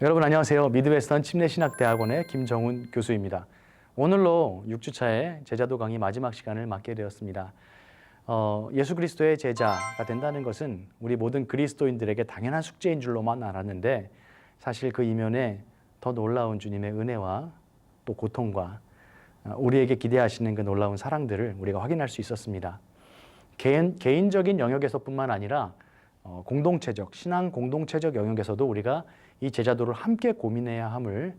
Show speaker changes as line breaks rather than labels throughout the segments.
여러분 안녕하세요. 미드웨스턴 침례신학대학원의 김정훈 교수입니다. 오늘로 6주차의 제자도 강의 마지막 시간을 맞게 되었습니다. 예수 그리스도의 제자가 된다는 것은 우리 모든 그리스도인들에게 당연한 숙제인 줄로만 알았는데 사실 그 이면에 더 놀라운 주님의 은혜와 또 고통과 우리에게 기대하시는 그 놀라운 사랑들을 우리가 확인할 수 있었습니다. 개인적인 영역에서뿐만 아니라 공동체적, 신앙 공동체적 영역에서도 우리가 이 제자도를 함께 고민해야 함을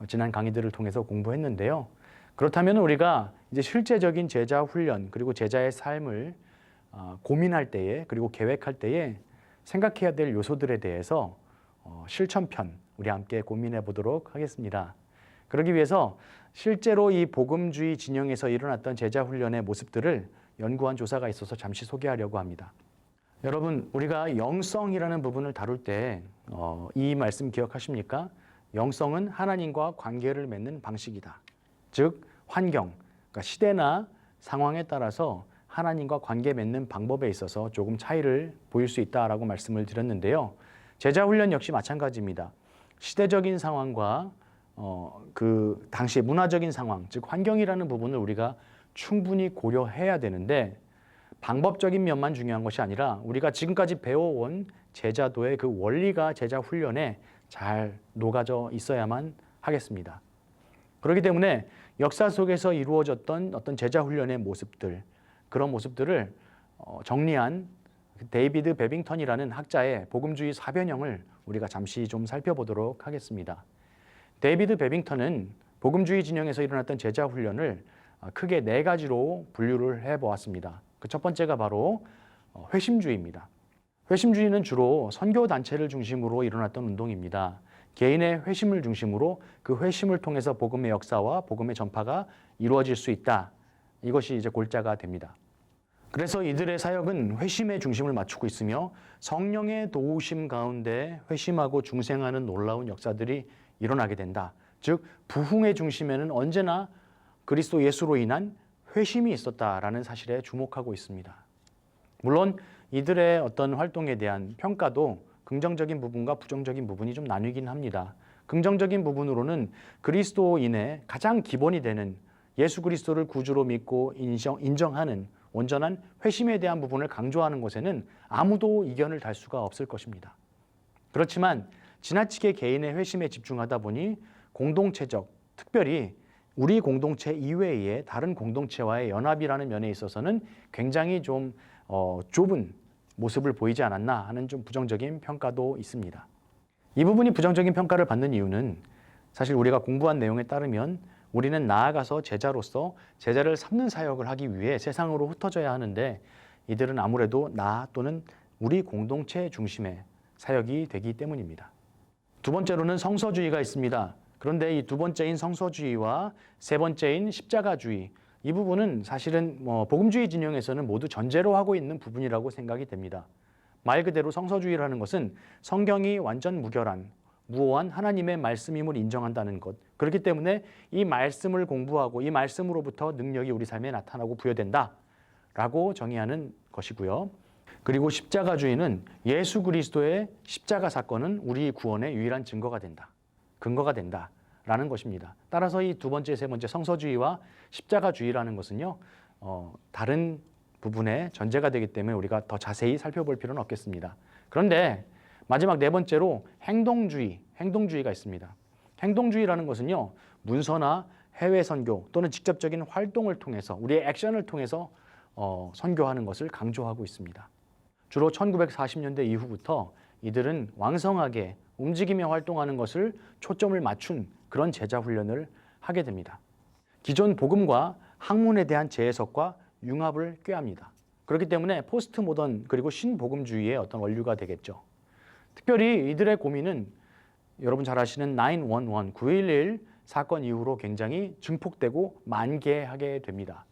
지난 강의들을 통해서 공부했는데요. 그렇다면 우리가 이제 실제적인 제자 훈련 그리고 제자의 삶을 고민할 때에 그리고 계획할 때에 생각해야 될 요소들에 대해서 실천편 우리 함께 고민해 보도록 하겠습니다. 그러기 위해서 실제로 이 복음주의 진영에서 일어났던 제자 훈련의 모습들을 연구한 조사가 있어서 잠시 소개하려고 합니다. 여러분, 우리가 영성이라는 부분을 다룰 때 이 말씀 기억하십니까? 영성은 하나님과 관계를 맺는 방식이다. 즉, 환경, 그러니까 시대나 상황에 따라서 하나님과 관계 맺는 방법에 있어서 조금 차이를 보일 수 있다라고 말씀을 드렸는데요. 제자 훈련 역시 마찬가지입니다. 시대적인 상황과 그 당시의 문화적인 상황, 즉 환경이라는 부분을 우리가 충분히 고려해야 되는데 방법적인 면만 중요한 것이 아니라 우리가 지금까지 배워온 제자도의 그 원리가 제자 훈련에 잘 녹아져 있어야만 하겠습니다. 그렇기 때문에 역사 속에서 이루어졌던 어떤 제자 훈련의 모습들, 그런 모습들을 정리한 데이비드 베빙턴이라는 학자의 복음주의 사변형을 우리가 잠시 좀 살펴보도록 하겠습니다. 데이비드 베빙턴은 복음주의 진영에서 일어났던 제자 훈련을 크게 4가지로 분류를 해보았습니다. 그 첫 번째가 바로 회심주의입니다. 회심주의는 주로 선교단체를 중심으로 일어났던 운동입니다. 개인의 회심을 중심으로 그 회심을 통해서 복음의 역사와 복음의 전파가 이루어질 수 있다. 이것이 이제 골자가 됩니다. 그래서 이들의 사역은 회심의 중심을 맞추고 있으며 성령의 도우심 가운데 회심하고 중생하는 놀라운 역사들이 일어나게 된다. 즉 부흥의 중심에는 언제나 그리스도 예수로 인한 회심이 있었다라는 사실에 주목하고 있습니다. 물론 이들의 어떤 활동에 대한 평가도 긍정적인 부분과 부정적인 부분이 좀 나뉘긴 합니다. 긍정적인 부분으로는 그리스도인의 가장 기본이 되는 예수 그리스도를 구주로 믿고 인정하는 온전한 회심에 대한 부분을 강조하는 것에는 아무도 이견을 달 수가 없을 것입니다. 그렇지만 지나치게 개인의 회심에 집중하다 보니 공동체적, 특별히 우리 공동체 이외의 다른 공동체와의 연합이라는 면에 있어서는 굉장히 좀 좁은 모습을 보이지 않았나 하는 좀 부정적인 평가도 있습니다. 이 부분이 부정적인 평가를 받는 이유는 사실 우리가 공부한 내용에 따르면 우리는 나아가서 제자로서 제자를 삼는 사역을 하기 위해 세상으로 흩어져야 하는데 이들은 아무래도 나 또는 우리 공동체 중심의 사역이 되기 때문입니다. 두 번째로는 성서주의가 있습니다. 그런데 이 두 번째인 성서주의와 세 번째인 십자가주의, 이 부분은 사실은 복음주의 진영에서는 모두 전제로 하고 있는 부분이라고 생각이 됩니다. 말 그대로 성서주의라는 것은 성경이 완전 무결한, 무오한 하나님의 말씀임을 인정한다는 것. 그렇기 때문에 이 말씀을 공부하고 이 말씀으로부터 능력이 우리 삶에 나타나고 부여된다라고 정의하는 것이고요. 그리고 십자가주의는 예수 그리스도의 십자가 사건은 우리 구원의 유일한 증거가 된다. 근거가 된다라는 것입니다. 따라서 이 두 번째, 세 번째 성서주의와 십자가주의라는 것은요, 다른 부분의 전제가 되기 때문에 우리가 더 자세히 살펴볼 필요는 없겠습니다. 그런데 마지막 네 번째로 행동주의가 있습니다. 행동주의라는 것은요, 문서나 해외 선교 또는 직접적인 활동을 통해서 우리의 액션을 통해서 선교하는 것을 강조하고 있습니다. 주로 1940년대 이후부터 이들은 왕성하게 움직이며 활동하는 것을 초점을 맞춘 그런 제자 훈련을 하게 됩니다. 기존 복음과 학문에 대한 재해석과 융합을 꾀합니다. 그렇기 때문에 포스트 모던 그리고 신복음주의의 어떤 원류가 되겠죠. 특별히 이들의 고민은 여러분 잘 아시는 911, 9.11 사건 이후로 굉장히 증폭되고 만개하게 됩니다.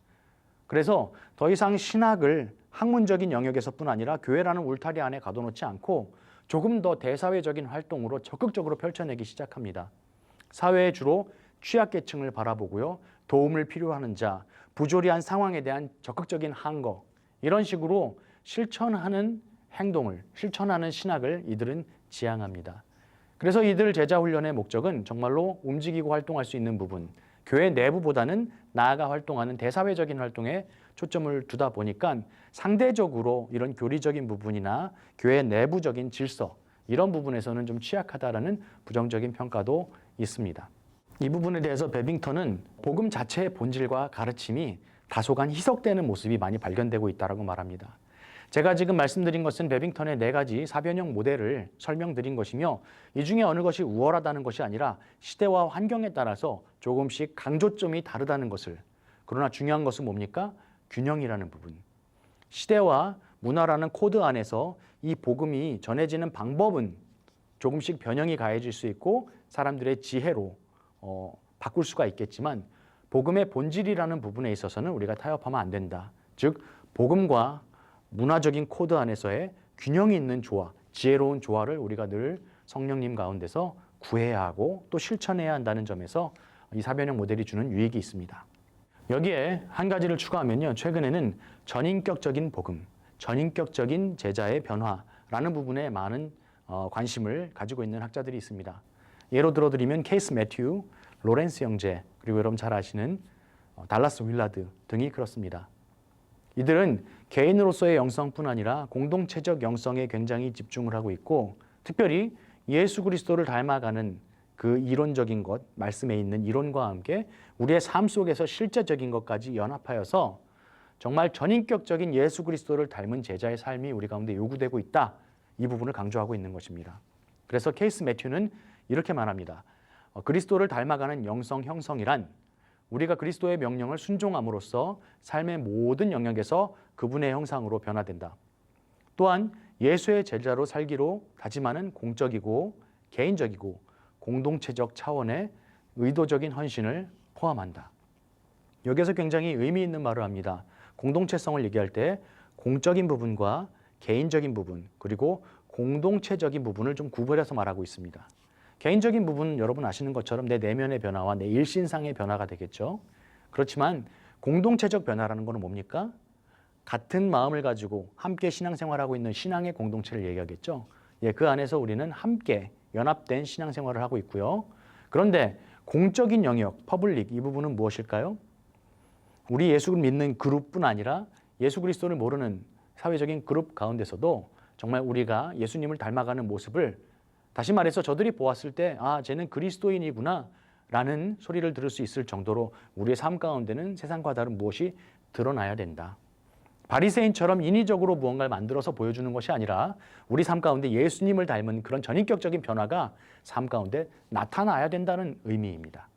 그래서 더 이상 신학을 학문적인 영역에서뿐 아니라 교회라는 울타리 안에 가둬놓지 않고 조금 더 대사회적인 활동으로 적극적으로 펼쳐내기 시작합니다. 사회의 주로 취약계층을 바라보고요. 도움을 필요하는 자, 부조리한 상황에 대한 적극적인 항거, 이런 식으로 실천하는 행동을, 실천하는 신학을 이들은 지향합니다. 그래서 이들 제자 훈련의 목적은 정말로 움직이고 활동할 수 있는 부분, 교회 내부보다는 나아가 활동하는 대사회적인 활동에 초점을 두다 보니까 상대적으로 이런 교리적인 부분이나 교회 내부적인 질서, 이런 부분에서는 좀 취약하다라는 부정적인 평가도 있습니다. 이 부분에 대해서 베빙턴은 복음 자체의 본질과 가르침이 다소간 희석되는 모습이 많이 발견되고 있다고 말합니다. 제가 지금 말씀드린 것은 베빙턴의 4가지 사변형 모델을 설명드린 것이며, 이 중에 어느 것이 우월하다는 것이 아니라 시대와 환경에 따라서 조금씩 강조점이 다르다는 것을, 그러나 중요한 것은 뭡니까? 균형이라는 부분. 시대와 문화라는 코드 안에서 이 복음이 전해지는 방법은 조금씩 변형이 가해질 수 있고 사람들의 지혜로 바꿀 수가 있겠지만, 복음의 본질이라는 부분에 있어서는 우리가 타협하면 안 된다. 즉 복음과 문화적인 코드 안에서의 균형이 있는 조화, 지혜로운 조화를 우리가 늘 성령님 가운데서 구해야 하고 또 실천해야 한다는 점에서 이 사변형 모델이 주는 유익이 있습니다. 여기에 한 가지를 추가하면요, 최근에는 전인격적인 복음, 전인격적인 제자의 변화라는 부분에 많은 관심을 가지고 있는 학자들이 있습니다. 예로 들어드리면 케이스 매튜, 로렌스 형제, 그리고 여러분 잘 아시는 달라스 윌라드 등이 그렇습니다. 이들은 개인으로서의 영성뿐 아니라 공동체적 영성에 굉장히 집중을 하고 있고, 특별히 예수 그리스도를 닮아가는 그 이론적인 것, 말씀에 있는 이론과 함께 우리의 삶 속에서 실제적인 것까지 연합하여서 정말 전인격적인 예수 그리스도를 닮은 제자의 삶이 우리 가운데 요구되고 있다, 이 부분을 강조하고 있는 것입니다. 그래서 케이스 매튜는 이렇게 말합니다. 그리스도를 닮아가는 영성 형성이란 우리가 그리스도의 명령을 순종함으로써 삶의 모든 영역에서 그분의 형상으로 변화된다. 또한 예수의 제자로 살기로 다짐하는 공적이고 개인적이고 공동체적 차원의 의도적인 헌신을 포함한다. 여기서 굉장히 의미 있는 말을 합니다. 공동체성을 얘기할 때 공적인 부분과 개인적인 부분, 그리고 공동체적인 부분을 좀 구분해서 말하고 있습니다. 개인적인 부분은 여러분 아시는 것처럼 내 내면의 변화와 내 일신상의 변화가 되겠죠. 그렇지만 공동체적 변화라는 것은 뭡니까? 같은 마음을 가지고 함께 신앙생활하고 있는 신앙의 공동체를 얘기하겠죠. 그 안에서 우리는 함께 연합된 신앙생활을 하고 있고요. 그런데 공적인 영역, 퍼블릭, 이 부분은 무엇일까요? 우리 예수를 믿는 그룹뿐 아니라 예수 그리스도를 모르는 사회적인 그룹 가운데서도 정말 우리가 예수님을 닮아가는 모습을, 다시 말해서 저들이 보았을 때 쟤는 그리스도인이구나 라는 소리를 들을 수 있을 정도로 우리의 삶 가운데는 세상과 다른 무엇이 드러나야 된다. 바리새인처럼 인위적으로 무언가를 만들어서 보여주는 것이 아니라 우리 삶 가운데 예수님을 닮은 그런 전인격적인 변화가 삶 가운데 나타나야 된다는 의미입니다.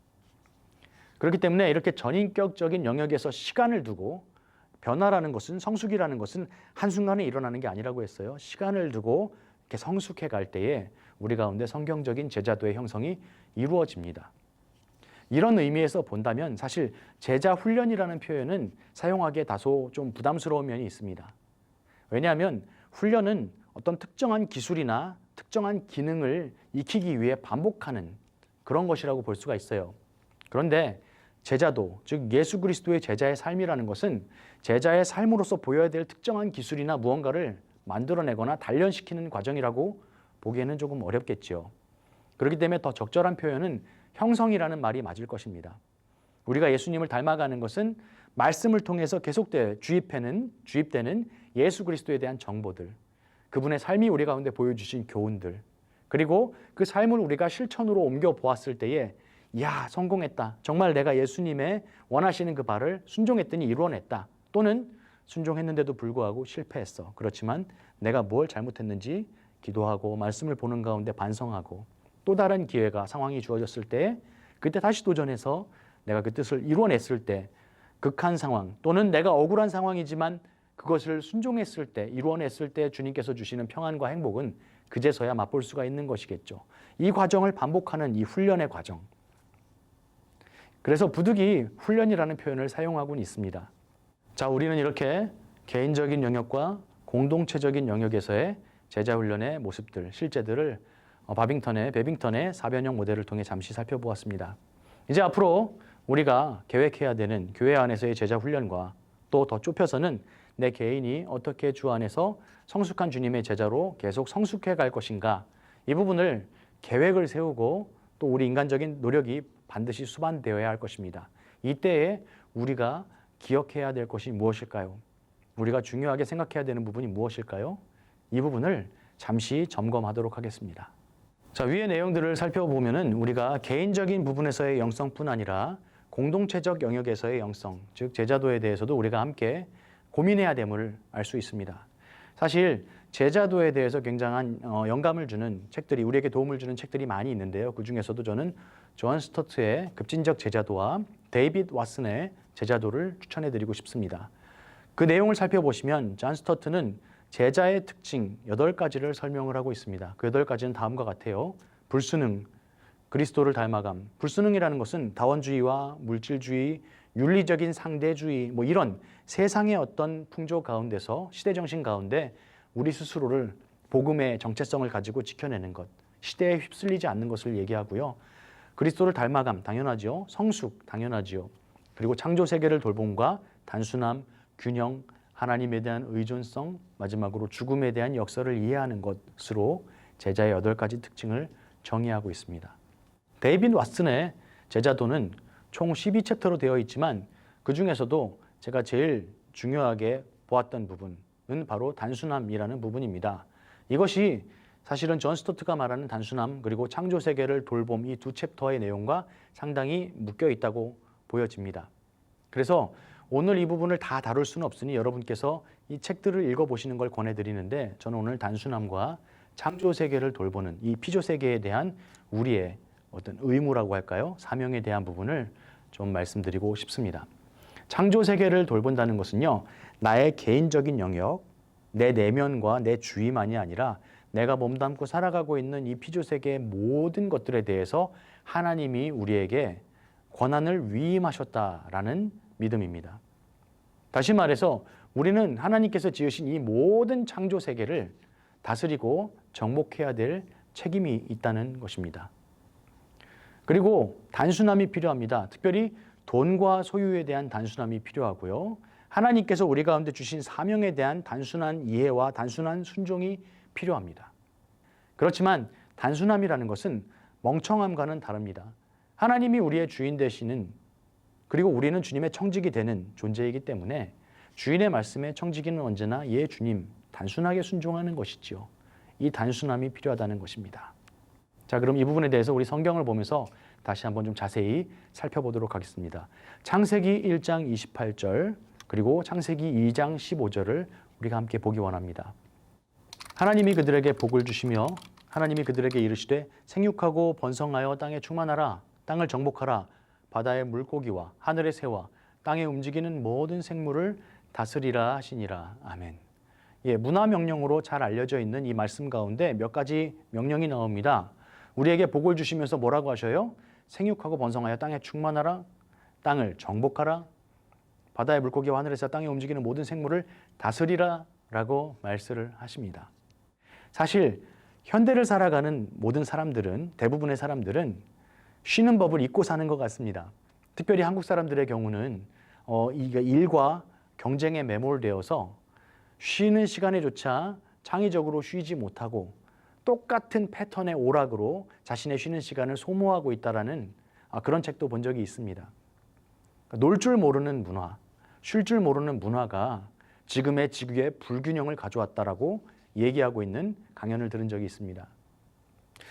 그렇기 때문에 이렇게 전인격적인 영역에서 시간을 두고, 변화라는 것은, 성숙이라는 것은 한순간에 일어나는 게 아니라고 했어요. 시간을 두고 이렇게 성숙해 갈 때에 우리 가운데 성경적인 제자도의 형성이 이루어집니다. 이런 의미에서 본다면 사실 제자 훈련이라는 표현은 사용하기에 다소 좀 부담스러운 면이 있습니다. 왜냐하면 훈련은 어떤 특정한 기술이나 특정한 기능을 익히기 위해 반복하는 그런 것이라고 볼 수가 있어요. 그런데 제자도, 즉 예수 그리스도의 제자의 삶이라는 것은 제자의 삶으로서 보여야 될 특정한 기술이나 무언가를 만들어내거나 단련시키는 과정이라고 보기에는 조금 어렵겠지요. 그렇기 때문에 더 적절한 표현은 형성이라는 말이 맞을 것입니다. 우리가 예수님을 닮아가는 것은 말씀을 통해서 계속돼 주입되는 예수 그리스도에 대한 정보들, 그분의 삶이 우리 가운데 보여주신 교훈들, 그리고 그 삶을 우리가 실천으로 옮겨 보았을 때에 성공했다. 정말 내가 예수님의 원하시는 그 바를 순종했더니 이루어냈다. 또는 순종했는데도 불구하고 실패했어. 그렇지만 내가 뭘 잘못했는지 기도하고 말씀을 보는 가운데 반성하고 또 다른 기회가, 상황이 주어졌을 때 그때 다시 도전해서 내가 그 뜻을 이루어냈을 때, 극한 상황 또는 내가 억울한 상황이지만 그것을 순종했을 때, 이루어냈을 때 주님께서 주시는 평안과 행복은 그제서야 맛볼 수가 있는 것이겠죠. 이 과정을 반복하는 이 훈련의 과정. 그래서 부득이 훈련이라는 표현을 사용하고는 있습니다. 자, 우리는 이렇게 개인적인 영역과 공동체적인 영역에서의 제자 훈련의 모습들, 실제들을 베빙턴의 사변형 모델을 통해 잠시 살펴보았습니다. 이제 앞으로 우리가 계획해야 되는 교회 안에서의 제자 훈련과 또 더 좁혀서는 내 개인이 어떻게 주 안에서 성숙한 주님의 제자로 계속 성숙해 갈 것인가, 이 부분을 계획을 세우고 또 우리 인간적인 노력이 반드시 수반되어야 할 것입니다. 이때에 우리가 기억해야 될 것이 무엇일까요? 우리가 중요하게 생각해야 되는 부분이 무엇일까요? 이 부분을 잠시 점검하도록 하겠습니다. 자, 위의 내용들을 살펴보면은 우리가 개인적인 부분에서의 영성뿐 아니라 공동체적 영역에서의 영성, 즉 제자도에 대해서도 우리가 함께 고민해야 됨을 알 수 있습니다. 사실 제자도에 대해서 굉장한 영감을 주는 책들이, 우리에게 도움을 주는 책들이 많이 있는데요. 그 중에서도 저는 존 스토트의 급진적 제자도와 데이빗 왓슨의 제자도를 추천해드리고 싶습니다. 그 내용을 살펴보시면 존 스토트는 제자의 특징 8가지를 설명을 하고 있습니다. 그 8가지는 다음과 같아요. 불순응, 그리스도를 닮아감. 불순응이라는 것은 다원주의와 물질주의, 윤리적인 상대주의, 뭐 이런 세상의 어떤 풍조 가운데서, 시대정신 가운데 우리 스스로를 복음의 정체성을 가지고 지켜내는 것, 시대에 휩쓸리지 않는 것을 얘기하고요. 그리스도를 닮아감, 당연하죠. 성숙, 당연하지요. 그리고 창조세계를 돌봄과 단순함, 균형, 하나님에 대한 의존성, 마지막으로 죽음에 대한 역사를 이해하는 것으로 제자의 8가지 특징을 정의하고 있습니다. 데이빗 왓슨의 제자도는 총 12챕터로 되어 있지만 그 중에서도 제가 제일 중요하게 보았던 부분은 바로 단순함이라는 부분입니다. 이것이 사실은 존 스토트가 말하는 단순함 그리고 창조세계를 돌봄 이 2챕터의 내용과 상당히 묶여 있다고 보여집니다. 그래서 오늘 이 부분을 다 다룰 수는 없으니 여러분께서 이 책들을 읽어보시는 걸 권해드리는데 저는 오늘 단순함과 창조세계를 돌보는 이 피조세계에 대한 우리의 어떤 의무라고 할까요? 사명에 대한 부분을 좀 말씀드리고 싶습니다. 창조세계를 돌본다는 것은요, 나의 개인적인 영역, 내 내면과 내 주위만이 아니라 내가 몸담고 살아가고 있는 이 피조세계의 모든 것들에 대해서 하나님이 우리에게 권한을 위임하셨다라는 믿음입니다. 다시 말해서 우리는 하나님께서 지으신 이 모든 창조세계를 다스리고 정복해야 될 책임이 있다는 것입니다. 그리고 단순함이 필요합니다. 특별히 돈과 소유에 대한 단순함이 필요하고요. 하나님께서 우리 가운데 주신 사명에 대한 단순한 이해와 단순한 순종이 필요합니다. 그렇지만 단순함이라는 것은 멍청함과는 다릅니다. 하나님이 우리의 주인 되시는, 그리고 우리는 주님의 청직이 되는 존재이기 때문에 주인의 말씀에 청지기는 언제나 예 주님, 단순하게 순종하는 것이지요. 이 단순함이 필요하다는 것입니다. 자, 그럼 이 부분에 대해서 우리 성경을 보면서 다시 한번 좀 자세히 살펴보도록 하겠습니다. 창세기 1장 28절 그리고 창세기 2장 15절을 우리가 함께 보기 원합니다. 하나님이 그들에게 복을 주시며 하나님이 그들에게 이르시되 생육하고 번성하여 땅에 충만하라, 땅을 정복하라, 바다의 물고기와 하늘의 새와 땅에 움직이는 모든 생물을 다스리라 하시니라. 아멘. 예, 문화 명령으로 잘 알려져 있는 이 말씀 가운데 몇 가지 명령이 나옵니다. 우리에게 복을 주시면서 뭐라고 하셔요? 생육하고 번성하여 땅에 충만하라, 땅을 정복하라, 바다의 물고기와 하늘에서 땅에 움직이는 모든 생물을 다스리라 라고 말씀을 하십니다. 사실 현대를 살아가는 모든 사람들은, 대부분의 사람들은 쉬는 법을 잊고 사는 것 같습니다. 특별히 한국 사람들의 경우는 일과 경쟁에 매몰되어서 쉬는 시간에조차 창의적으로 쉬지 못하고 똑같은 패턴의 오락으로 자신의 쉬는 시간을 소모하고 있다라는 그런 책도 본 적이 있습니다. 놀 줄 모르는 문화, 쉴 줄 모르는 문화가 지금의 지구의 불균형을 가져왔다라고 얘기하고 있는 강연을 들은 적이 있습니다.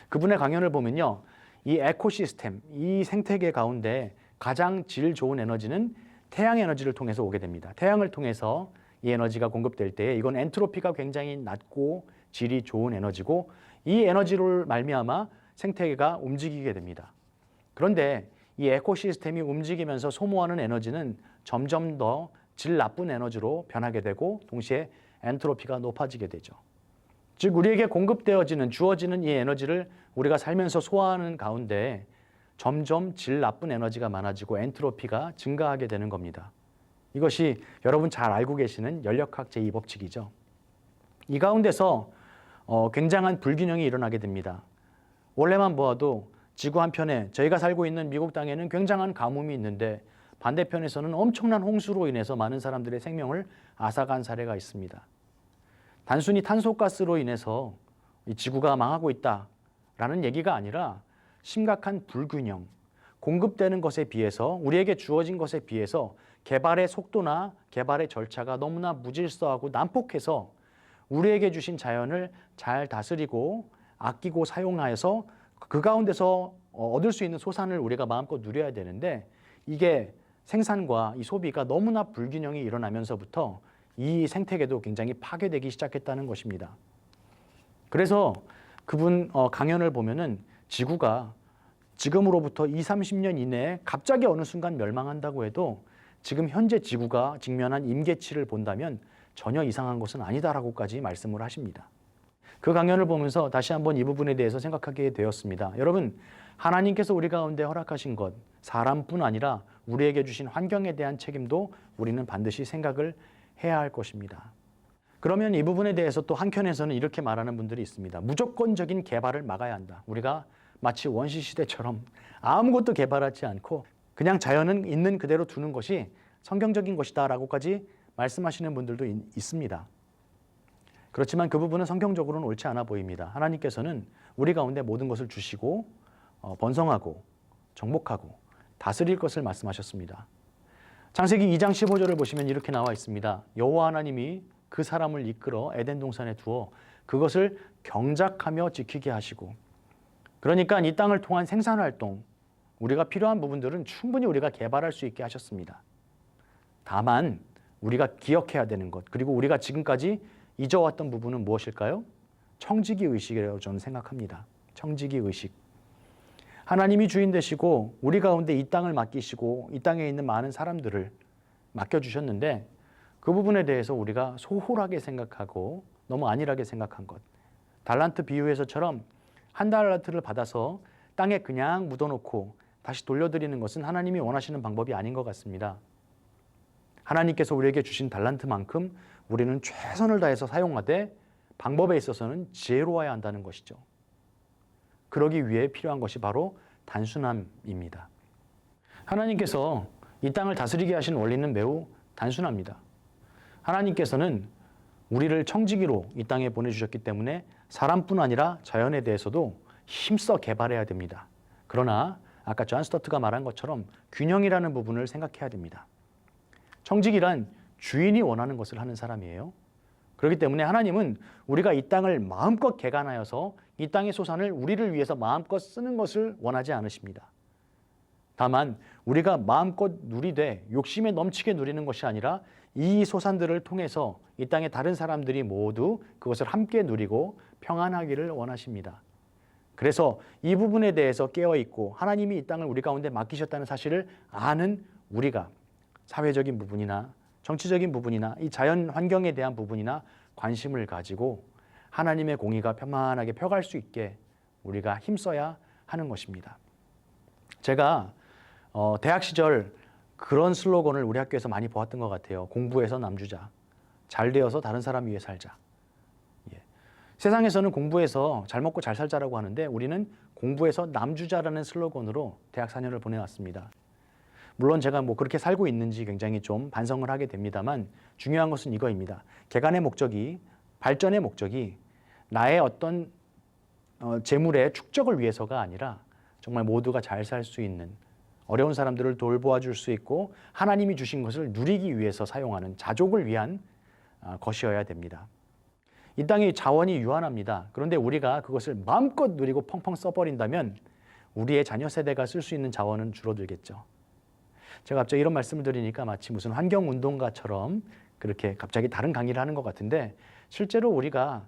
그분의 강연을 보면요, 이 에코시스템, 이 생태계 가운데 가장 질 좋은 에너지는 태양 에너지를 통해서 오게 됩니다. 태양을 통해서 이 에너지가 공급될 때 이건 엔트로피가 굉장히 낮고 질이 좋은 에너지고 이 에너지를 말미암아 생태계가 움직이게 됩니다. 그런데 이 에코시스템이 움직이면서 소모하는 에너지는 점점 더 질 나쁜 에너지로 변하게 되고 동시에 엔트로피가 높아지게 되죠. 즉 우리에게 공급되어지는, 주어지는 이 에너지를 우리가 살면서 소화하는 가운데 점점 질 나쁜 에너지가 많아지고 엔트로피가 증가하게 되는 겁니다. 이것이 여러분 잘 알고 계시는 연력학 제2법칙이죠. 이 가운데서 굉장한 불균형이 일어나게 됩니다. 원래만 보아도 지구 한편에 저희가 살고 있는 미국 땅에는 굉장한 가뭄이 있는데 반대편에서는 엄청난 홍수로 인해서 많은 사람들의 생명을 앗아간 사례가 있습니다. 단순히 탄소가스로 인해서 이 지구가 망하고 있다, 라는 얘기가 아니라 심각한 불균형, 공급되는 것에 비해서 우리에게 주어진 것에 비해서 개발의 속도나 개발의 절차가 너무나 무질서하고 난폭해서 우리에게 주신 자연을 잘 다스리고 아끼고 사용하여서 그 가운데서 얻을 수 있는 소산을 우리가 마음껏 누려야 되는데 이게 생산과 이 소비가 너무나 불균형이 일어나면서부터 이 생태계도 굉장히 파괴되기 시작했다는 것입니다. 그래서 그분 강연을 보면은 지구가 지금으로부터 20, 30년 이내에 갑자기 어느 순간 멸망한다고 해도 지금 현재 지구가 직면한 임계치를 본다면 전혀 이상한 것은 아니다라고까지 말씀을 하십니다. 그 강연을 보면서 다시 한번 이 부분에 대해서 생각하게 되었습니다. 여러분, 하나님께서 우리 가운데 허락하신 것, 사람뿐 아니라 우리에게 주신 환경에 대한 책임도 우리는 반드시 생각을 해야 할 것입니다. 그러면 이 부분에 대해서 또 한켠에서는 이렇게 말하는 분들이 있습니다. 무조건적인 개발을 막아야 한다. 우리가 마치 원시시대처럼 아무것도 개발하지 않고 그냥 자연은 있는 그대로 두는 것이 성경적인 것이다 라고까지 말씀하시는 분들도 있습니다. 그렇지만 그 부분은 성경적으로는 옳지 않아 보입니다. 하나님께서는 우리 가운데 모든 것을 주시고 번성하고 정복하고 다스릴 것을 말씀하셨습니다. 창세기 2장 15절을 보시면 이렇게 나와 있습니다. 여호와 하나님이 그 사람을 이끌어 에덴 동산에 두어 그것을 경작하며 지키게 하시고, 그러니까 이 땅을 통한 생산활동, 우리가 필요한 부분들은 충분히 우리가 개발할 수 있게 하셨습니다. 다만 우리가 기억해야 되는 것, 그리고 우리가 지금까지 잊어왔던 부분은 무엇일까요? 청지기 의식이라고 저는 생각합니다. 청지기 의식. 하나님이 주인 되시고 우리 가운데 이 땅을 맡기시고 이 땅에 있는 많은 사람들을 맡겨주셨는데 그 부분에 대해서 우리가 소홀하게 생각하고 너무 안일하게 생각한 것. 달란트 비유에서처럼 한 달란트를 받아서 땅에 그냥 묻어놓고 다시 돌려드리는 것은 하나님이 원하시는 방법이 아닌 것 같습니다. 하나님께서 우리에게 주신 달란트만큼 우리는 최선을 다해서 사용하되 방법에 있어서는 지혜로워야 한다는 것이죠. 그러기 위해 필요한 것이 바로 단순함입니다. 하나님께서 이 땅을 다스리게 하신 원리는 매우 단순합니다. 하나님께서는 우리를 청지기로 이 땅에 보내주셨기 때문에 사람뿐 아니라 자연에 대해서도 힘써 개발해야 됩니다. 그러나 아까 존 스터트가 말한 것처럼 균형이라는 부분을 생각해야 됩니다. 청지기란 주인이 원하는 것을 하는 사람이에요. 그렇기 때문에 하나님은 우리가 이 땅을 마음껏 개간하여서 이 땅의 소산을 우리를 위해서 마음껏 쓰는 것을 원하지 않으십니다. 다만 우리가 마음껏 누리되 욕심에 넘치게 누리는 것이 아니라 이 소산들을 통해서 이 땅의 다른 사람들이 모두 그것을 함께 누리고 평안하기를 원하십니다. 그래서 이 부분에 대해서 깨어있고 하나님이 이 땅을 우리 가운데 맡기셨다는 사실을 아는 우리가 사회적인 부분이나 정치적인 부분이나 이 자연 환경에 대한 부분이나 관심을 가지고 하나님의 공의가 편안하게 펴갈 수 있게 우리가 힘써야 하는 것입니다. 제가 대학 시절 그런 슬로건을 우리 학교에서 많이 보았던 것 같아요. 공부해서 남주자, 잘 되어서 다른 사람 위해 살자. 예. 세상에서는 공부해서 잘 먹고 잘 살자라고 하는데 우리는 공부해서 남주자라는 슬로건으로 대학 4년을 보내왔습니다. 물론 제가 그렇게 살고 있는지 굉장히 좀 반성을 하게 됩니다만 중요한 것은 이거입니다. 개간의 목적이, 발전의 목적이 나의 어떤 재물의 축적을 위해서가 아니라 정말 모두가 잘 살 수 있는, 어려운 사람들을 돌보아 줄 수 있고 하나님이 주신 것을 누리기 위해서 사용하는 자족을 위한 것이어야 됩니다. 이 땅의 자원이 유한합니다. 그런데 우리가 그것을 마음껏 누리고 펑펑 써버린다면 우리의 자녀 세대가 쓸 수 있는 자원은 줄어들겠죠. 제가 갑자기 이런 말씀을 드리니까 마치 무슨 환경운동가처럼 그렇게 갑자기 다른 강의를 하는 것 같은데 실제로 우리가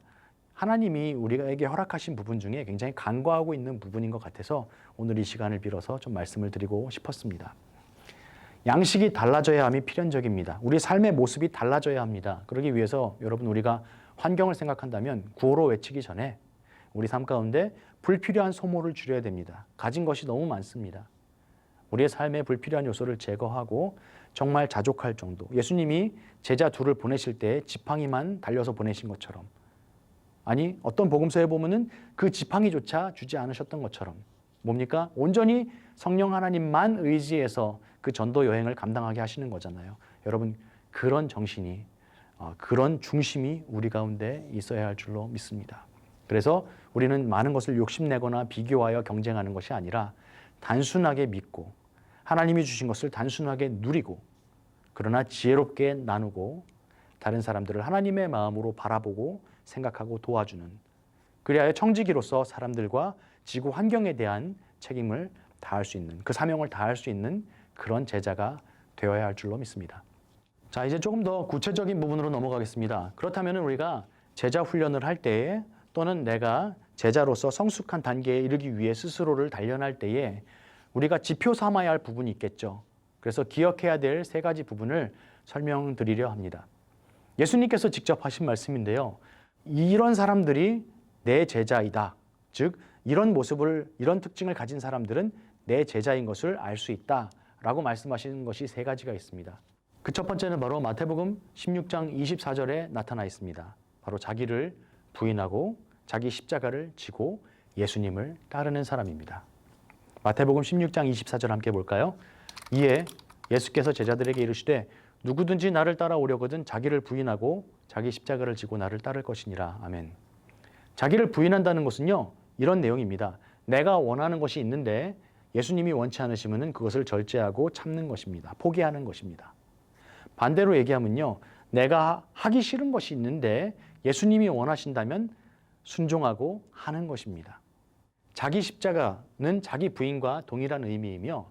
하나님이 우리에게 허락하신 부분 중에 굉장히 간과하고 있는 부분인 것 같아서 오늘 이 시간을 빌어서 좀 말씀을 드리고 싶었습니다. 양식이 달라져야 함이 필연적입니다. 우리 삶의 모습이 달라져야 합니다. 그러기 위해서 여러분 우리가 환경을 생각한다면 구호로 외치기 전에 우리 삶 가운데 불필요한 소모를 줄여야 됩니다. 가진 것이 너무 많습니다. 우리의 삶에 불필요한 요소를 제거하고 정말 자족할 정도. 예수님이 제자 둘을 보내실 때 지팡이만 달려서 보내신 것처럼, 아니 어떤 복음서에 보면은 그 지팡이조차 주지 않으셨던 것처럼 뭡니까? 온전히 성령 하나님만 의지해서 그 전도 여행을 감당하게 하시는 거잖아요. 여러분 그런 정신이, 그런 중심이 우리 가운데 있어야 할 줄로 믿습니다. 그래서 우리는 많은 것을 욕심내거나 비교하여 경쟁하는 것이 아니라 단순하게 믿고 하나님이 주신 것을 단순하게 누리고 그러나 지혜롭게 나누고 다른 사람들을 하나님의 마음으로 바라보고 생각하고 도와주는, 그리하여 청지기로서 사람들과 지구 환경에 대한 책임을 다할 수 있는, 그 사명을 다할 수 있는 그런 제자가 되어야 할 줄로 믿습니다. 자, 이제 조금 더 구체적인 부분으로 넘어가겠습니다. 그렇다면 우리가 제자 훈련을 할 때에 또는 내가 제자로서 성숙한 단계에 이르기 위해 스스로를 단련할 때에 우리가 지표 삼아야 할 부분이 있겠죠. 그래서 기억해야 될 세 가지 부분을 설명드리려 합니다. 예수님께서 직접 하신 말씀인데요. 이런 사람들이 내 제자이다. 즉 이런 모습을, 이런 특징을 가진 사람들은 내 제자인 것을 알 수 있다 라고 말씀하시는 것이 세 가지가 있습니다. 그 첫 번째는 바로 마태복음 16장 24절에 나타나 있습니다. 바로 자기를 부인하고 자기 십자가를 지고 예수님을 따르는 사람입니다. 마태복음 16장 24절 함께 볼까요? 이에 예수께서 제자들에게 이르시되 누구든지 나를 따라오려거든 자기를 부인하고 자기 십자가를 지고 나를 따를 것이니라. 아멘. 자기를 부인한다는 것은요, 이런 내용입니다. 내가 원하는 것이 있는데 예수님이 원치 않으시면 그것을 절제하고 참는 것입니다. 포기하는 것입니다. 반대로 얘기하면요, 내가 하기 싫은 것이 있는데 예수님이 원하신다면 순종하고 하는 것입니다. 자기 십자가는 자기 부인과 동일한 의미이며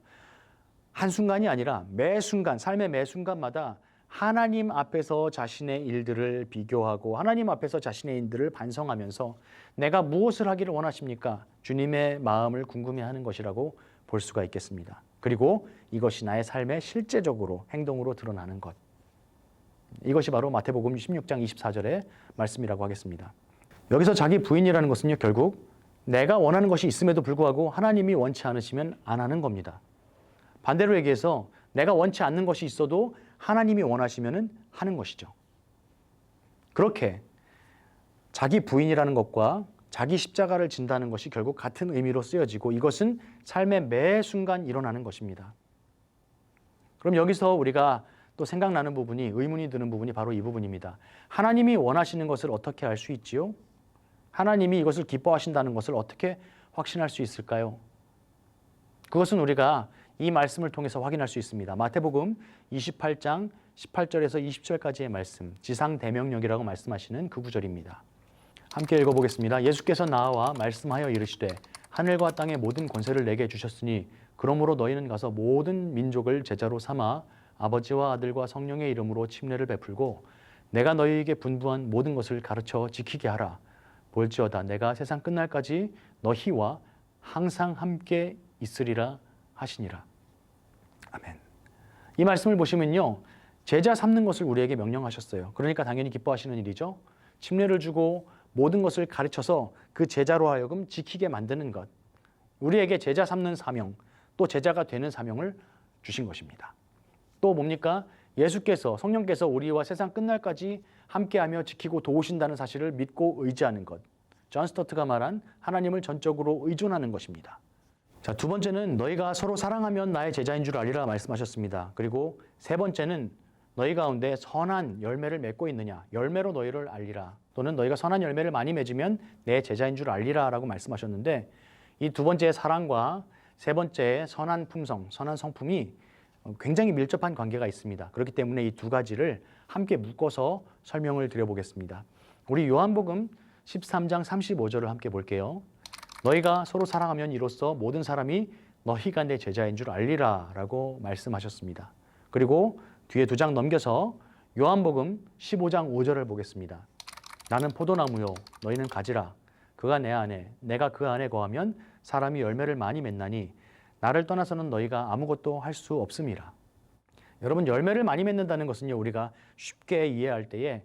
한순간이 아니라 매 순간, 삶의 매 순간마다 하나님 앞에서 자신의 일들을 비교하고 하나님 앞에서 자신의 일들을 반성하면서 내가 무엇을 하기를 원하십니까? 주님의 마음을 궁금해하는 것이라고 볼 수가 있겠습니다. 그리고 이것이 나의 삶에 실제적으로 행동으로 드러나는 것. 이것이 바로 마태복음 16장 24절의 말씀이라고 하겠습니다. 여기서 자기 부인이라는 것은요, 결국 내가 원하는 것이 있음에도 불구하고 하나님이 원치 않으시면 안 하는 겁니다. 반대로 얘기해서 내가 원치 않는 것이 있어도 하나님이 원하시면 하는 것이죠. 그렇게 자기 부인이라는 것과 자기 십자가를 진다는 것이 결국 같은 의미로 쓰여지고 이것은 삶의 매 순간 일어나는 것입니다. 그럼 여기서 우리가 또 생각나는 부분이, 의문이 드는 부분이 바로 이 부분입니다. 하나님이 원하시는 것을 어떻게 알 수 있지요? 하나님이 이것을 기뻐하신다는 것을 어떻게 확신할 수 있을까요? 그것은 우리가 이 말씀을 통해서 확인할 수 있습니다. 마태복음 28장 18절에서 20절까지의 말씀, 지상대명령이라고 말씀하시는 그 구절입니다. 함께 읽어보겠습니다. 예수께서 나와 말씀하여 이르시되 하늘과 땅의 모든 권세를 내게 주셨으니 그러므로 너희는 가서 모든 민족을 제자로 삼아 아버지와 아들과 성령의 이름으로 침례를 베풀고 내가 너희에게 분부한 모든 것을 가르쳐 지키게 하라. 볼지어다 내가 세상 끝날까지 너희와 항상 함께 있으리라 하시니라. 아멘. 이 말씀을 보시면요, 제자 삼는 것을 우리에게 명령하셨어요. 그러니까 당연히 기뻐하시는 일이죠. 침례를 주고 모든 것을 가르쳐서 그 제자로 하여금 지키게 만드는 것. 우리에게 제자 삼는 사명, 또 제자가 되는 사명을 주신 것입니다. 또 뭡니까? 예수께서, 성령께서 우리와 세상 끝날까지 함께하며 지키고 도우신다는 사실을 믿고 의지하는 것. 존 스토트가 말한 하나님을 전적으로 의존하는 것입니다. 자, 두 번째는 너희가 서로 사랑하면 나의 제자인 줄 알리라 말씀하셨습니다. 그리고 세 번째는 너희 가운데 선한 열매를 맺고 있느냐, 열매로 너희를 알리라. 또는 너희가 선한 열매를 많이 맺으면 내 제자인 줄 알리라 라고 말씀하셨는데 이 두 번째의 사랑과 세 번째의 선한 품성, 선한 성품이 굉장히 밀접한 관계가 있습니다. 그렇기 때문에 이 두 가지를 함께 묶어서 설명을 드려보겠습니다. 우리 요한복음 13장 35절을 함께 볼게요. 너희가 서로 사랑하면 이로써 모든 사람이 너희가 내 제자인 줄 알리라 라고 말씀하셨습니다. 그리고 뒤에 두 장 넘겨서 요한복음 15장 5절을 보겠습니다. 나는 포도나무요 너희는 가지라. 그가 내 안에 내가 그 안에 거하면 사람이 열매를 많이 맺나니 나를 떠나서는 너희가 아무것도 할 수 없음이라. 여러분, 열매를 많이 맺는다는 것은요, 우리가 쉽게 이해할 때에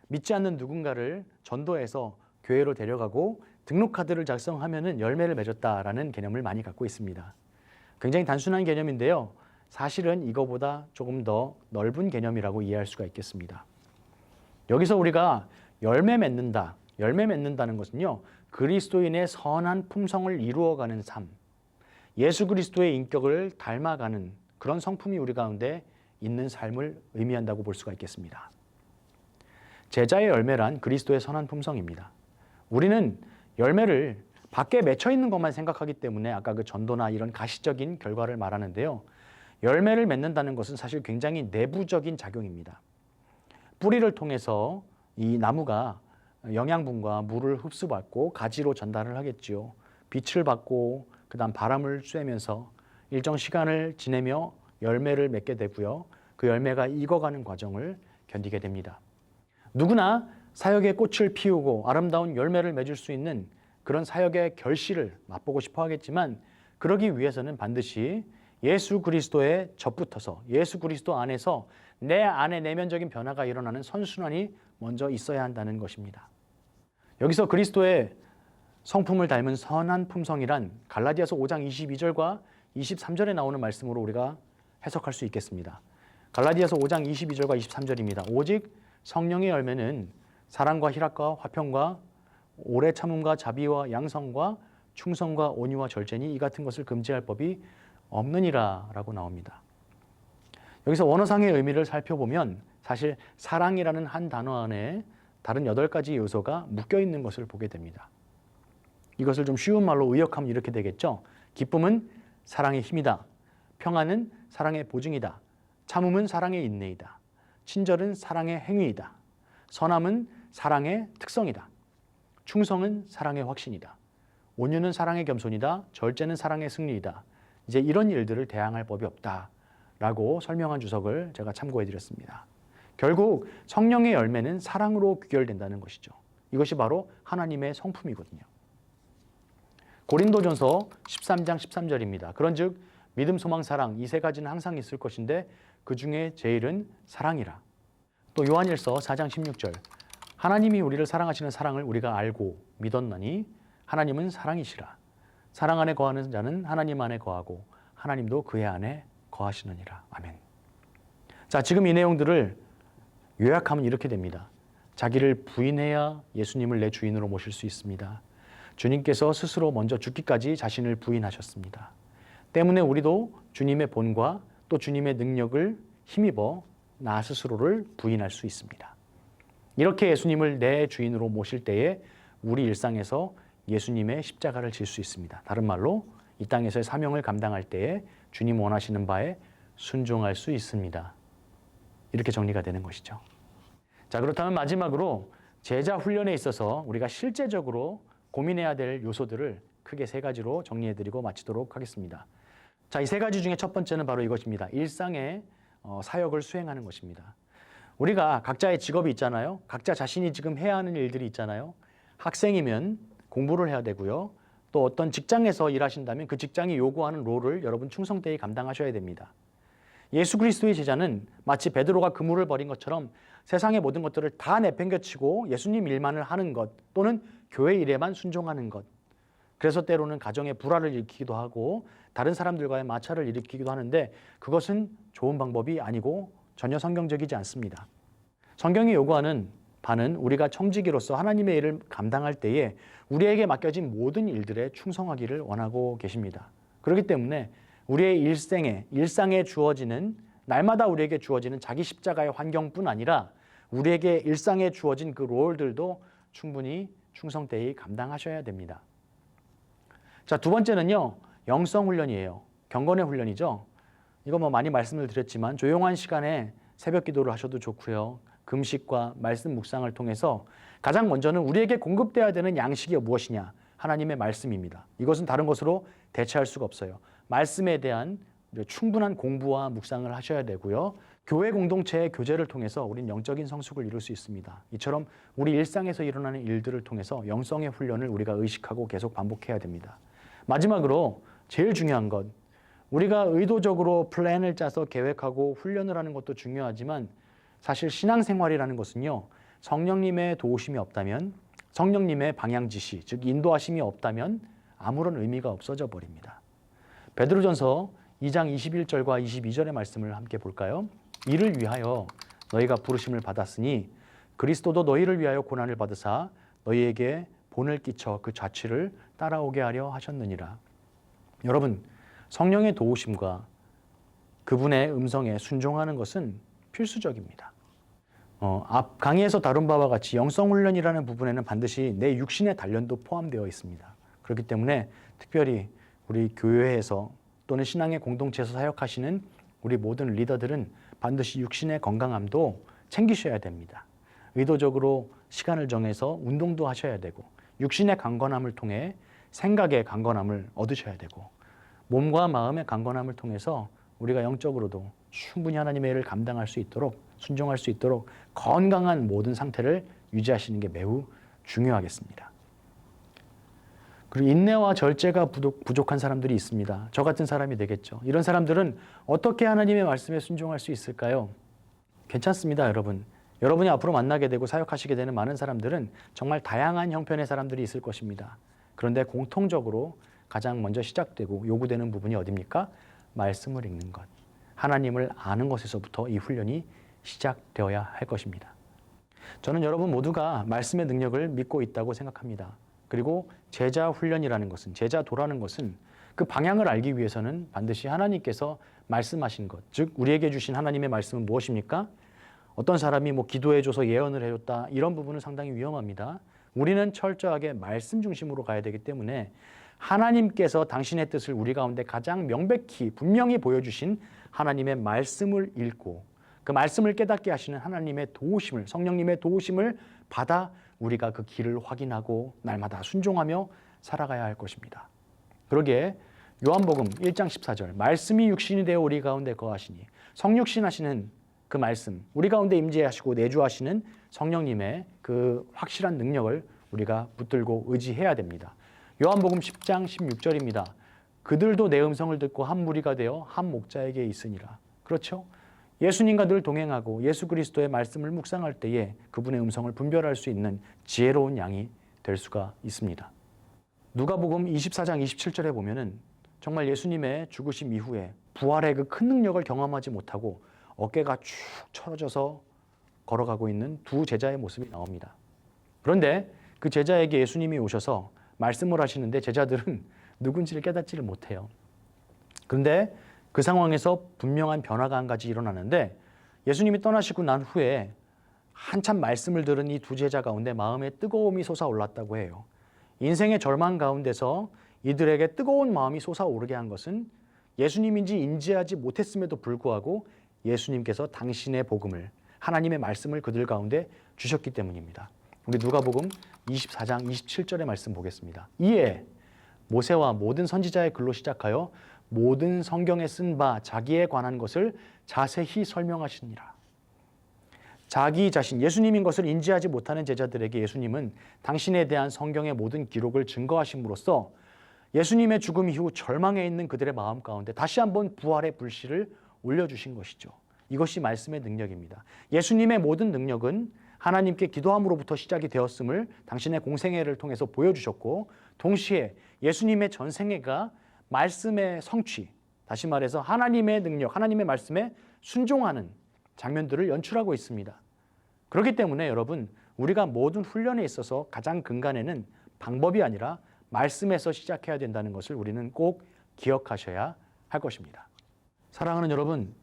믿지 않는 누군가를 전도해서 교회로 데려가고 등록카드를 작성하면은 열매를 맺었다라는 개념을 많이 갖고 있습니다. 굉장히 단순한 개념인데요. 사실은 이거보다 조금 더 넓은 개념이라고 이해할 수가 있겠습니다. 여기서 우리가 열매 맺는다는 것은요, 그리스도인의 선한 품성을 이루어가는 삶, 예수 그리스도의 인격을 닮아가는 그런 성품이 우리 가운데 있는 삶을 의미한다고 볼 수가 있겠습니다. 제자의 열매란 그리스도의 선한 품성입니다. 우리는 열매를 밖에 맺혀 있는 것만 생각하기 때문에 아까 그 전도나 이런 가시적인 결과를 말하는데요. 열매를 맺는다는 것은 사실 굉장히 내부적인 작용입니다. 뿌리를 통해서 이 나무가 영양분과 물을 흡수받고 가지로 전달을 하겠지요. 빛을 받고 그다음 바람을 쐬면서 일정 시간을 지내며 열매를 맺게 되고요. 그 열매가 익어가는 과정을 견디게 됩니다. 누구나 사역의 꽃을 피우고 아름다운 열매를 맺을 수 있는 그런 사역의 결실을 맛보고 싶어 하겠지만 그러기 위해서는 반드시 예수 그리스도의 젖붙어서 예수 그리스도 안에서 내 안에 내면적인 변화가 일어나는 선순환이 먼저 있어야 한다는 것입니다. 여기서 그리스도의 성품을 닮은 선한 품성이란 갈라디아서 5장 22절과 23절에 나오는 말씀으로 우리가 해석할 수 있겠습니다. 갈라디아서 5장 22절과 23절입니다. 오직 성령의 열매는 사랑과 희락과 화평과 오래 참음과 자비와 양성과 충성과 온유와 절제니 이 같은 것을 금지할 법이 없느니라 라고 나옵니다. 여기서 원어상의 의미를 살펴보면 사실 사랑이라는 한 단어 안에 다른 8가지 요소가 묶여 있는 것을 보게 됩니다. 이것을 좀 쉬운 말로 의역하면 이렇게 되겠죠. 기쁨은 사랑의 힘이다. 평안은 사랑의 보증이다. 참음은 사랑의 인내이다. 친절은 사랑의 행위이다. 선함은 사랑의 특성이다. 충성은 사랑의 확신이다. 온유는 사랑의 겸손이다. 절제는 사랑의 승리이다. 이제 이런 일들을 대항할 법이 없다라고 설명한 주석을 제가 참고해 드렸습니다. 결국 성령의 열매는 사랑으로 귀결된다는 것이죠. 이것이 바로 하나님의 성품이거든요. 고린도전서 13장 13절입니다. 그런즉 믿음, 소망, 사랑 이 3가지는 항상 있을 것인데 그 중에 제일은 사랑이라. 또 요한일서 4장 16절 하나님이 우리를 사랑하시는 사랑을 우리가 알고 믿었나니 하나님은 사랑이시라. 사랑 안에 거하는 자는 하나님 안에 거하고 하나님도 그의 안에 거하시느니라. 아멘. 자, 지금 이 내용들을 요약하면 이렇게 됩니다. 자기를 부인해야 예수님을 내 주인으로 모실 수 있습니다. 주님께서 스스로 먼저 죽기까지 자신을 부인하셨습니다. 때문에 우리도 주님의 본과 또 주님의 능력을 힘입어 나 스스로를 부인할 수 있습니다. 이렇게 예수님을 내 주인으로 모실 때에 우리 일상에서 예수님의 십자가를 질 수 있습니다. 다른 말로 이 땅에서의 사명을 감당할 때에 주님 원하시는 바에 순종할 수 있습니다. 이렇게 정리가 되는 것이죠. 자, 그렇다면 마지막으로 제자 훈련에 있어서 우리가 실제적으로 고민해야 될 요소들을 크게 3가지로 정리해드리고 마치도록 하겠습니다. 자, 이 3가지 중에 첫 번째는 바로 이것입니다. 일상의 사역을 수행하는 것입니다. 우리가 각자의 직업이 있잖아요. 각자 자신이 지금 해야 하는 일들이 있잖아요. 학생이면 공부를 해야 되고요. 또 어떤 직장에서 일하신다면 그 직장이 요구하는 롤을 여러분 충성되이 감당하셔야 됩니다. 예수 그리스도의 제자는 마치 베드로가 그물을 버린 것처럼 세상의 모든 것들을 다 내팽개치고 예수님 일만을 하는 것 또는 교회 일에만 순종하는 것. 그래서 때로는 가정의 불화를 일으키기도 하고 다른 사람들과의 마찰을 일으키기도 하는데 그것은 좋은 방법이 아니고 전혀 성경적이지 않습니다. 성경이 요구하는 바는 우리가 청지기로서 하나님의 일을 감당할 때에 우리에게 맡겨진 모든 일들에 충성하기를 원하고 계십니다. 그렇기 때문에 우리의 일상에 주어지는 날마다 우리에게 주어지는 자기 십자가의 환경뿐 아니라 우리에게 일상에 주어진 그 롤들도 충분히 충성되이 감당하셔야 됩니다. 자, 2번째는요. 영성 훈련이에요. 경건의 훈련이죠. 이거 많이 말씀을 드렸지만 조용한 시간에 새벽 기도를 하셔도 좋고요. 금식과 말씀 묵상을 통해서 가장 먼저는 우리에게 공급돼야 되는 양식이 무엇이냐? 하나님의 말씀입니다. 이것은 다른 것으로 대체할 수가 없어요. 말씀에 대한 충분한 공부와 묵상을 하셔야 되고요. 교회 공동체의 교제를 통해서 우리는 영적인 성숙을 이룰 수 있습니다. 이처럼 우리 일상에서 일어나는 일들을 통해서 영성의 훈련을 우리가 의식하고 계속 반복해야 됩니다. 마지막으로 제일 중요한 것, 우리가 의도적으로 플랜을 짜서 계획하고 훈련을 하는 것도 중요하지만 사실 신앙생활이라는 것은요. 성령님의 도우심이 없다면, 성령님의 방향 지시, 즉 인도하심이 없다면 아무런 의미가 없어져 버립니다. 베드로전서 2장 21절과 22절의 말씀을 함께 볼까요? 이를 위하여 너희가 부르심을 받았으니 그리스도도 너희를 위하여 고난을 받으사 너희에게 본을 끼쳐 그 자취를 따라오게 하려 하셨느니라. 여러분, 성령의 도우심과 그분의 음성에 순종하는 것은 필수적입니다. 앞 강의에서 다룬 바와 같이 영성훈련이라는 부분에는 반드시 내 육신의 단련도 포함되어 있습니다. 그렇기 때문에 특별히 우리 교회에서 또는 신앙의 공동체에서 사역하시는 우리 모든 리더들은 반드시 육신의 건강함도 챙기셔야 됩니다. 의도적으로 시간을 정해서 운동도 하셔야 되고 육신의 강건함을 통해 생각의 강건함을 얻으셔야 되고 몸과 마음의 강건함을 통해서 우리가 영적으로도 충분히 하나님의 일을 감당할 수 있도록 순종할 수 있도록 건강한 모든 상태를 유지하시는 게 매우 중요하겠습니다. 그리고 인내와 절제가 부족한 사람들이 있습니다. 저 같은 사람이 되겠죠. 이런 사람들은 어떻게 하나님의 말씀에 순종할 수 있을까요? 괜찮습니다, 여러분. 여러분이 앞으로 만나게 되고 사역하시게 되는 많은 사람들은 정말 다양한 형편의 사람들이 있을 것입니다. 그런데 공통적으로 가장 먼저 시작되고 요구되는 부분이 어디입니까? 말씀을 읽는 것. 하나님을 아는 것에서부터 이 훈련이 시작되어야 할 것입니다. 저는 여러분 모두가 말씀의 능력을 믿고 있다고 생각합니다. 그리고 제자 훈련이라는 것은, 제자도라는 것은 그 방향을 알기 위해서는 반드시 하나님께서 말씀하신 것, 즉 우리에게 주신 하나님의 말씀은 무엇입니까? 어떤 사람이 기도해줘서 예언을 해줬다, 이런 부분은 상당히 위험합니다. 우리는 철저하게 말씀 중심으로 가야 되기 때문에 하나님께서 당신의 뜻을 우리 가운데 가장 명백히 분명히 보여주신 하나님의 말씀을 읽고 그 말씀을 깨닫게 하시는 하나님의 도우심을, 성령님의 도우심을 받아 우리가 그 길을 확인하고 날마다 순종하며 살아가야 할 것입니다. 그러기에 요한복음 1장 14절 말씀이 육신이 되어 우리 가운데 거하시니 성육신하시는 그 말씀, 우리 가운데 임재하시고 내주하시는 성령님의 그 확실한 능력을 우리가 붙들고 의지해야 됩니다. 요한복음 10장 16절입니다. 그들도 내 음성을 듣고 한 무리가 되어 한 목자에게 있으니라. 그렇죠? 예수님과 늘 동행하고 예수 그리스도의 말씀을 묵상할 때에 그분의 음성을 분별할 수 있는 지혜로운 양이 될 수가 있습니다. 누가복음 24장 27절에 보면은 정말 예수님의 죽으심 이후에 부활의 그 큰 능력을 경험하지 못하고 어깨가 쭉 처져서 걸어가고 있는 두 제자의 모습이 나옵니다. 그런데 그 제자에게 예수님이 오셔서 말씀을 하시는데 제자들은 누군지를 깨닫지를 못해요. 그런데 그 상황에서 분명한 변화가 한 가지 일어나는데 예수님이 떠나시고 난 후에 한참 말씀을 들은 이 두 제자 가운데 마음에 뜨거움이 솟아올랐다고 해요. 인생의 절망 가운데서 이들에게 뜨거운 마음이 솟아오르게 한 것은 예수님인지 인지하지 못했음에도 불구하고 예수님께서 당신의 복음을, 하나님의 말씀을 그들 가운데 주셨기 때문입니다. 우리 누가복음 24장 27절의 말씀 보겠습니다. 이에 모세와 모든 선지자의 글로 시작하여 모든 성경에 쓴 바 자기에 관한 것을 자세히 설명하시니라. 자기 자신, 예수님인 것을 인지하지 못하는 제자들에게 예수님은 당신에 대한 성경의 모든 기록을 증거하심으로써 예수님의 죽음 이후 절망해 있는 그들의 마음 가운데 다시 한번 부활의 불씨를 올려주신 것이죠. 이것이 말씀의 능력입니다. 예수님의 모든 능력은 하나님께 기도함으로부터 시작이 되었음을 당신의 공생애를 통해서 보여주셨고 동시에 예수님의 전생애가 말씀의 성취, 다시 말해서 하나님의 능력, 하나님의 말씀에 순종하는 장면들을 연출하고 있습니다. 그렇기 때문에 여러분, 우리가 모든 훈련에 있어서 가장 근간에는 방법이 아니라 말씀에서 시작해야 된다는 것을 우리는 꼭 기억하셔야 할 것입니다. 사랑하는 여러분,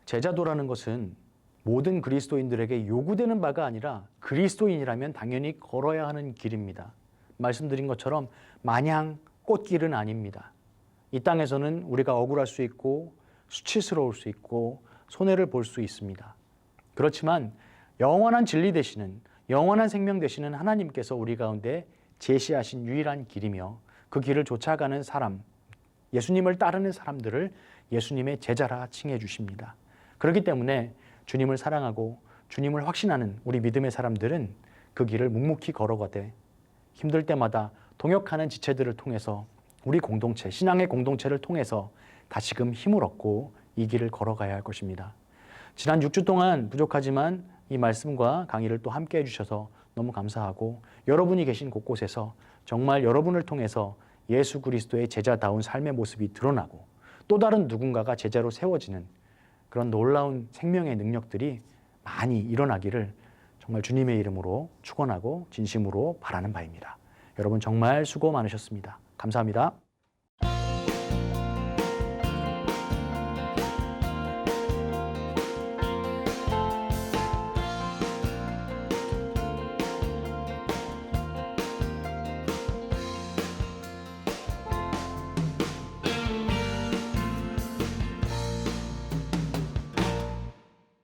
제자도라는 것은 모든 그리스도인들에게 요구되는 바가 아니라 그리스도인이라면 당연히 걸어야 하는 길입니다. 말씀드린 것처럼 마냥 꽃길은 아닙니다. 이 땅에서는 우리가 억울할 수 있고 수치스러울 수 있고 손해를 볼 수 있습니다. 그렇지만 영원한 진리 되시는, 영원한 생명 되시는 하나님께서 우리 가운데 제시하신 유일한 길이며 그 길을 쫓아가는 사람, 예수님을 따르는 사람들을 예수님의 제자라 칭해 주십니다. 그렇기 때문에 주님을 사랑하고 주님을 확신하는 우리 믿음의 사람들은 그 길을 묵묵히 걸어가되 힘들 때마다 동역하는 지체들을 통해서 우리 공동체, 신앙의 공동체를 통해서 다시금 힘을 얻고 이 길을 걸어가야 할 것입니다. 지난 6주 동안 부족하지만 이 말씀과 강의를 또 함께 해주셔서 너무 감사하고 여러분이 계신 곳곳에서 정말 여러분을 통해서 예수 그리스도의 제자다운 삶의 모습이 드러나고 또 다른 누군가가 제자로 세워지는 그런 놀라운 생명의 능력들이 많이 일어나기를 정말 주님의 이름으로 축원하고 진심으로 바라는 바입니다. 여러분 정말 수고 많으셨습니다. 감사합니다.